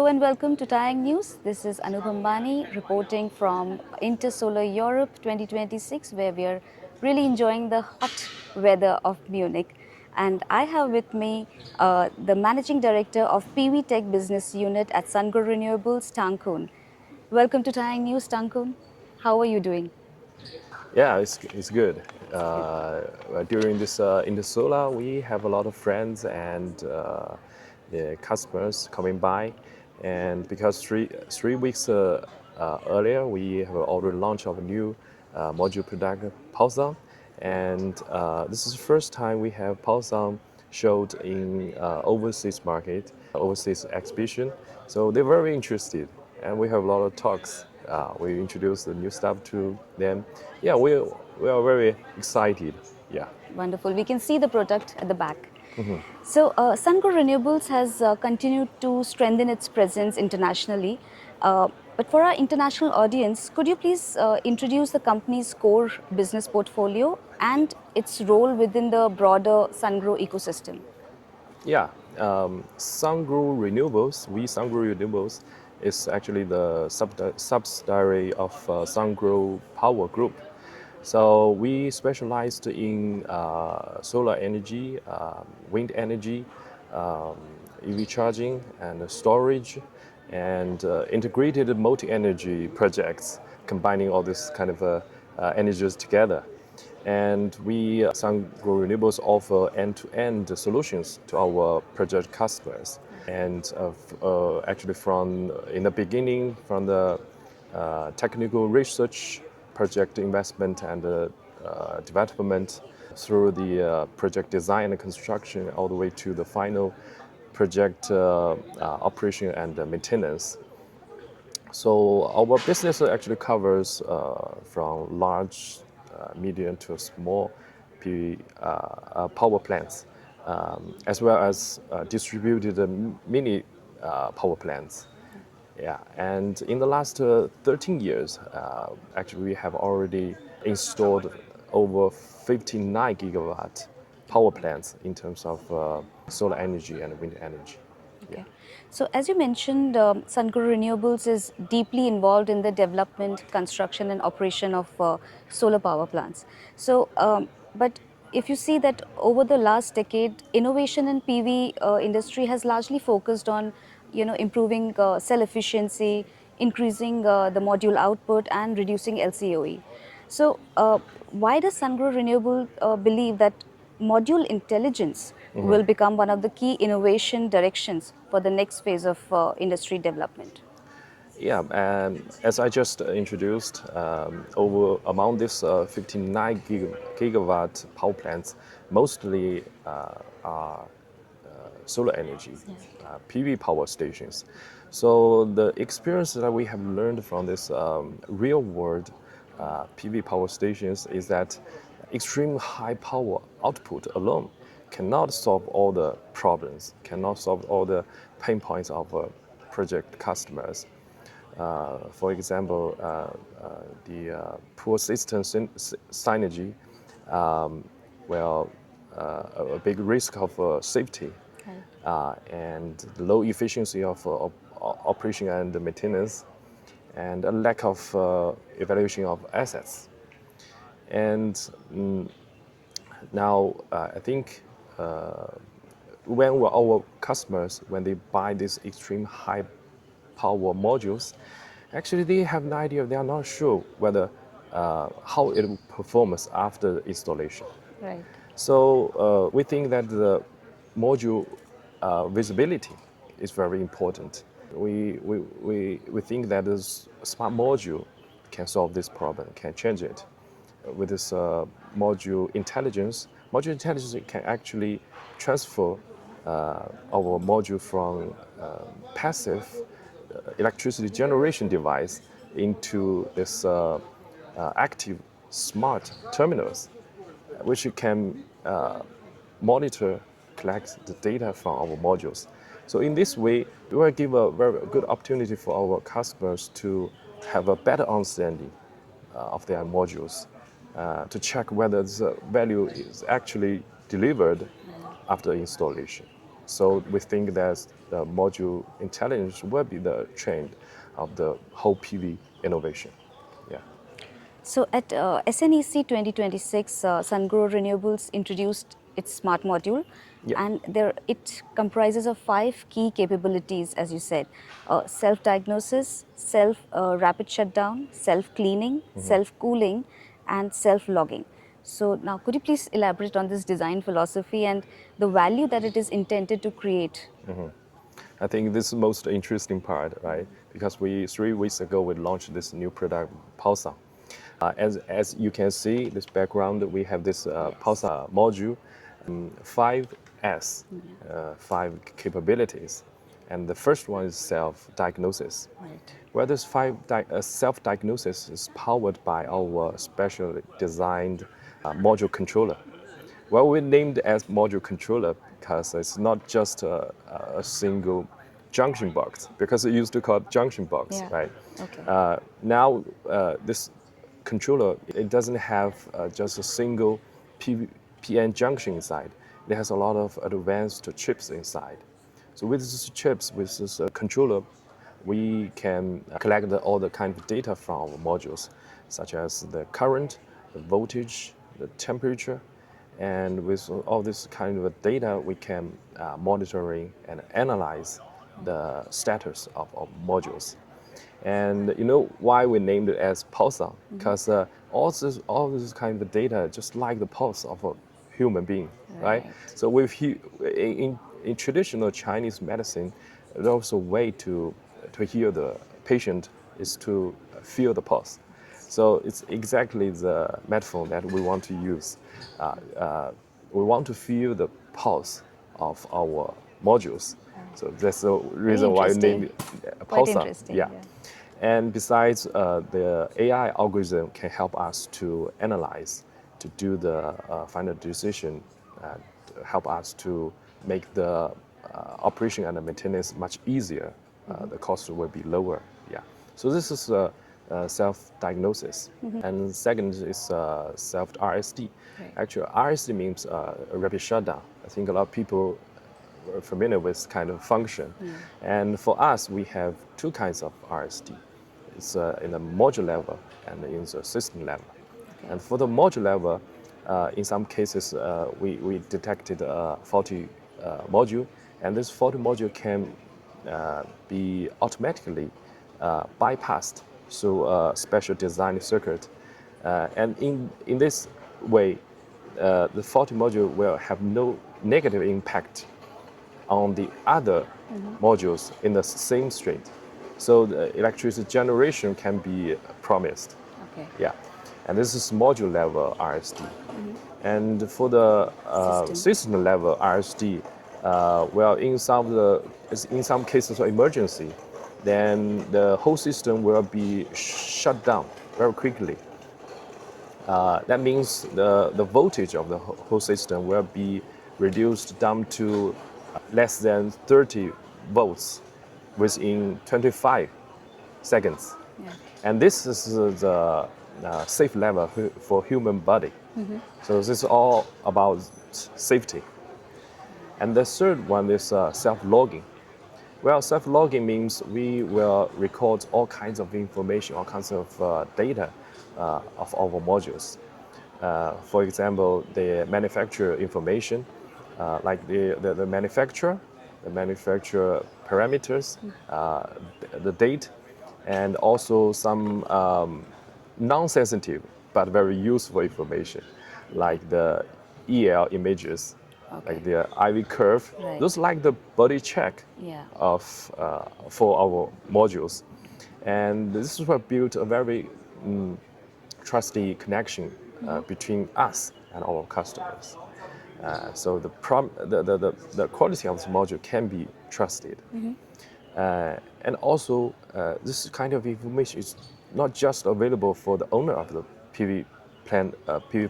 and welcome to TaiyangNews. This is Bhambhani reporting from Intersolar Europe 2026, where we are really enjoying the hot weather of Munich. And I have with me the Managing Director of PV Tech Business Unit at Sungrow Renewables, Tang Kun. Welcome to TaiyangNews, Tang Kun. How are you doing? Yeah, it's good. It's good. During this Intersolar, we have a lot of friends and the customers coming by, and because three weeks earlier, we have already launched our new module product Pulson, and this is the first time we have Pulson showed in overseas market, overseas exhibition. So they're very interested, and we have a lot of talks. We introduced the new stuff to them. Yeah, we are very excited. Yeah. Wonderful. We can see the product at the back. So, Sungrow Renewables has continued to strengthen its presence internationally. But for our international audience, could you please introduce the company's core business portfolio and its role within the broader Sungrow ecosystem? Yeah, Sungrow Renewables, Sungrow Renewables is actually the subsidiary of Sungrow Power Group. So we specialized in solar energy, wind energy, um, EV charging, and storage, and integrated multi-energy projects, combining all this kind of energies together. And we, Sungrow Renewables, offer end-to-end solutions to our project customers. And actually, from in the beginning, from the technical research, project investment, and development, through the project design and construction, all the way to the final project operation and maintenance. So our business actually covers from large, medium to small PV power plants, as well as distributed mini power plants. Yeah, and in the last 13 years, actually we have already installed over 59 gigawatt power plants in terms of solar energy and wind energy. Okay. So, as you mentioned, Sungrow Renewables is deeply involved in the development, construction, and operation of solar power plants. So, but if you see that over the last decade, innovation in PV industry has largely focused on, improving cell efficiency, increasing the module output, and reducing LCOE. So, why does Sungrow Renewable believe that module intelligence will become one of the key innovation directions for the next phase of industry development? Yeah, as I just introduced, over among this 59 gigawatt power plants, mostly are solar energy, PV power stations. So the experience that we have learned from this real world PV power stations is that extreme high power output alone cannot solve all the problems, cannot solve all the pain points of project customers. For example, the poor system synergy, well, a big risk of safety, and the low efficiency of operation and maintenance, and a lack of evaluation of assets. And now I think when our customers, when they buy these extreme high power modules, actually they have an idea, they are not sure whether how it performs after installation. Right. So we think that the module visibility is very important. We think that this smart module can solve this problem, can change it. With this module intelligence can actually transfer our module from passive electricity generation device into this active smart terminals, which can monitor, collect the data from our modules. So in this way, we will give a very good opportunity for our customers to have a better understanding of their modules, to check whether the value is actually delivered after installation. So we think that the module intelligence will be the trend of the whole PV innovation. Yeah. So at SNEC 2026, Sungrow Renewables introduced its smart module, Yeah. and it comprises of 5 key capabilities, as you said: self-diagnosis, self-rapid shutdown, self-cleaning, self-cooling, and self-logging. So now, could you please elaborate on this design philosophy and the value that it is intended to create? I think this is the most interesting part, right? Because 3 weeks ago we launched this new product, Pulson. As you can see, this background, we have this Pulson module, 5S, 5 capabilities. And the first one is self-diagnosis. Right. Well, this self-diagnosis is powered by our specially designed module controller. Well, we named as module controller because it's not just a single junction box, because it used to call it junction box, Yeah. right? Okay. Now, this controller, it doesn't have just a single PN junction inside. It has a lot of advanced chips inside. So with these chips, with this controller, we can collect all the kind of data from our modules, such as the current, the voltage, the temperature, and with all this kind of data, we can monitoring and analyze the status of our modules. And you know why we named it as Pulsar? Because all this kind of data, just like the pulse of a human being, right? Right. So in traditional Chinese medicine, there's also a way to heal the patient is to feel the pulse. So it's exactly the metaphor that we want to use. We want to feel the pulse of our modules. So that's the Very reason why we named interesting. it Quite Pulsar. interesting. Yeah. And besides, the AI algorithm can help us to analyze, to do the final decision, and help us to make the operation and the maintenance much easier. The cost will be lower. Yeah. So this is self-diagnosis. And second is self-RSD. Right. Actually, RSD means rapid shutdown. I think a lot of people are familiar with kind of function. And for us, we have two kinds of RSD. It's in the module level and in the system level. Okay. And for the module level, in some cases, we detected a faulty module, and this faulty module can be automatically bypassed through a special design circuit. And in this way, the faulty module will have no negative impact on the other modules in the same string. So the electricity generation can be promised. Okay. Yeah. And this is module level RSD. And for the system level RSD, well, in some cases of emergency, then the whole system will be shut down very quickly. That means the voltage of the whole system will be reduced down to less than 30 volts within 25 seconds. Yeah. And this is the safe level for human body. So this is all about safety. And the third one is self-logging. Well, self-logging means we will record all kinds of information, all kinds of data of our modules. For example, the manufacturer information, like the manufacturer, the manufacturer parameters, the date, and also some non-sensitive but very useful information, like the EL images, Okay. like the IV curve. Right. Those like the body check Yeah. of for our modules, and this is what built a very trusty connection between us and our customers. So the quality of this module can be trusted. And also, this kind of information is not just available for the owner of the PV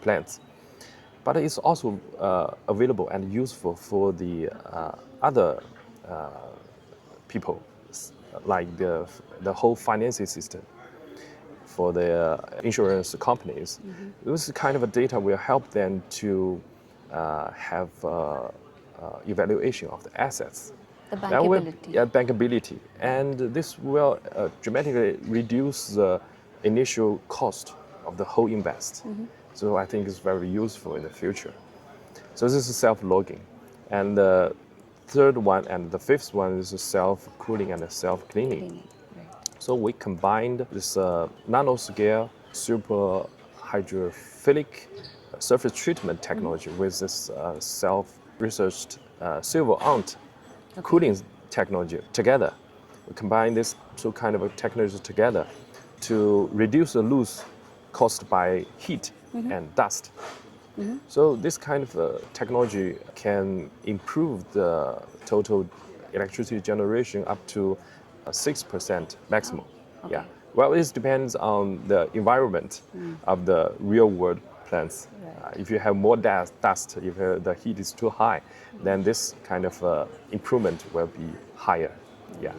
plants, but it's also available and useful for the other people, like the whole financing system, for the insurance companies. This kind of data will help them to have evaluation of the assets. The That will, bankability. yeah, bankability, and this will dramatically reduce the initial cost of the whole invest. So I think it's very useful in the future. So this is self-logging, and the third one and the fifth one is self-cooling and self-cleaning. Cleaning. Right. So we combined this nanoscale super hydrophilic surface treatment technology with this self-researched silver aunt cooling technology together. We combine these two kind of technologies together to reduce the loss caused by heat and dust. So this kind of technology can improve the total electricity generation up to 6% maximum. Okay. Yeah. Well, it depends on the environment of the real world plants. Right. If you have more dust, if the heat is too high, then this kind of improvement will be higher. Yeah.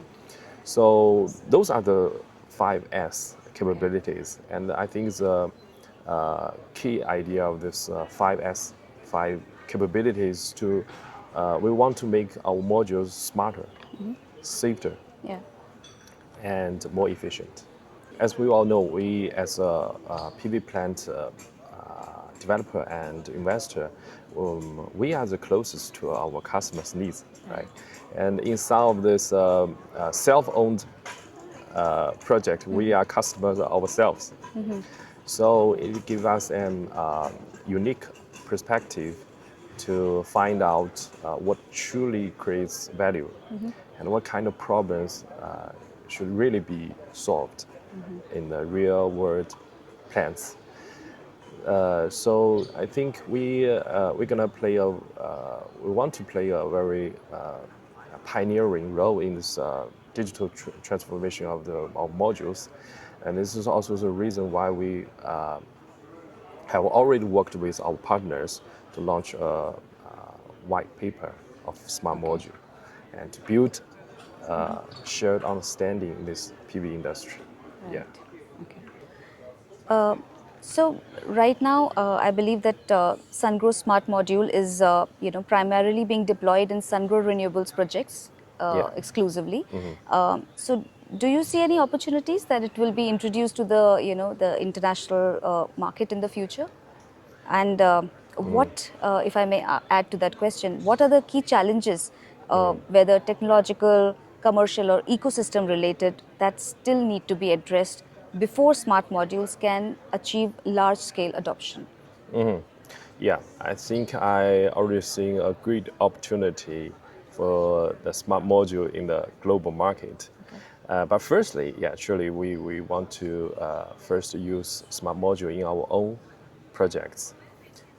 So those are the 5S capabilities, and I think the key idea of this 5S, 5 capabilities to we want to make our modules smarter, safer, Yeah. and more efficient. As we all know, we as a PV plant developer and investor, we are the closest to our customers' needs, right? And in some of this self-owned project, we are customers ourselves. So it gives us an unique perspective to find out what truly creates value and what kind of problems should really be solved in the real world plants. So I think we're gonna play we want to play a very pioneering role in this digital transformation of of modules, and this is also the reason why we have already worked with our partners to launch a white paper of smart module and to build shared understanding in this PV industry. Yeah. Okay. So right now, I believe that Sungrow Smart Module is, primarily being deployed in Sungrow Renewables projects Yeah. exclusively. So do you see any opportunities that it will be introduced to the international market in the future? And what, if I may add to that question, what are the key challenges, whether technological, commercial, or ecosystem related, that still need to be addressed before smart modules can achieve large scale adoption? Yeah, I think I already seeing a great opportunity for the smart module in the global market. But firstly, yeah, surely we want to first use smart module in our own projects.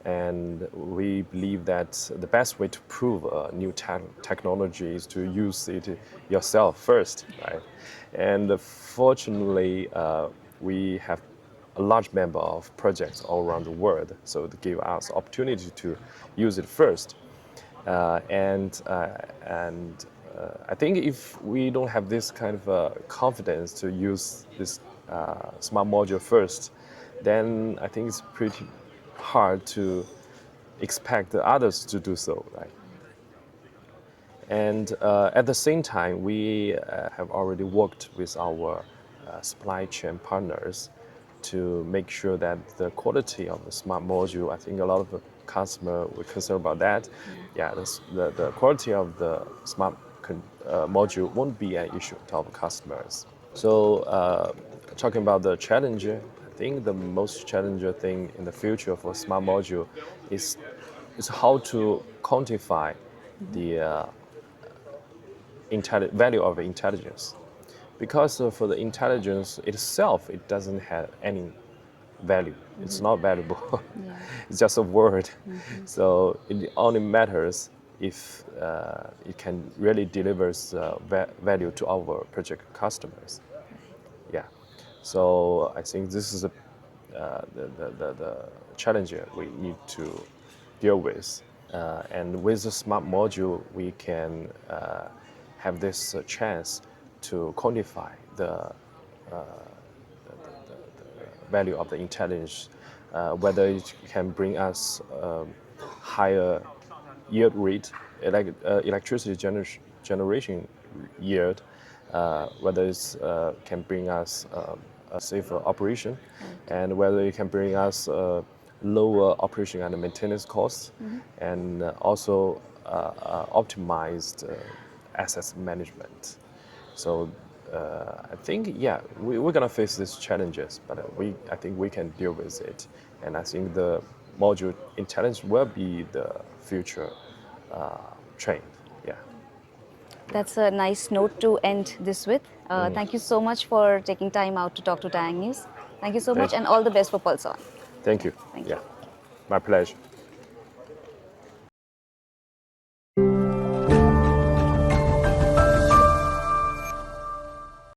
And we believe that the best way to prove a new technology is to use it yourself first, right? And fortunately, we have a large number of projects all around the world, so it gives us opportunity to use it first. I think if we don't have this kind of confidence to use this smart module first, then I think it's pretty hard to expect the others to do so, right? And at the same time, we have already worked with our supply chain partners to make sure that the quality of the smart module, I think a lot of the customer were concerned about that. Yeah, the quality of the smart module won't be an issue to our customers. So talking about the challenge, I think the most challenging thing in the future for smart module is how to quantify the value of intelligence. Because for the intelligence itself, it doesn't have any value. It's not valuable. It's just a word. So it only matters if it can really deliver value to our project customers. Yeah. So I think this is the challenge we need to deal with. And with the smart module, we can have this chance to quantify the value of the intelligence, whether it can bring us higher yield rate electricity generation yield, whether it can bring us a safer operation, and whether it can bring us lower operation and maintenance costs, and also optimized asset management. So I think, yeah, we're gonna face these challenges, but I think we can deal with it. And I think the module intelligence will be the future trend. Yeah. That's a nice note to end this with. Thank you so much for taking time out to talk to Tang News. Thank you so much, Thank, and all the best for Pulson. thank you. Thank Yeah, you. my pleasure.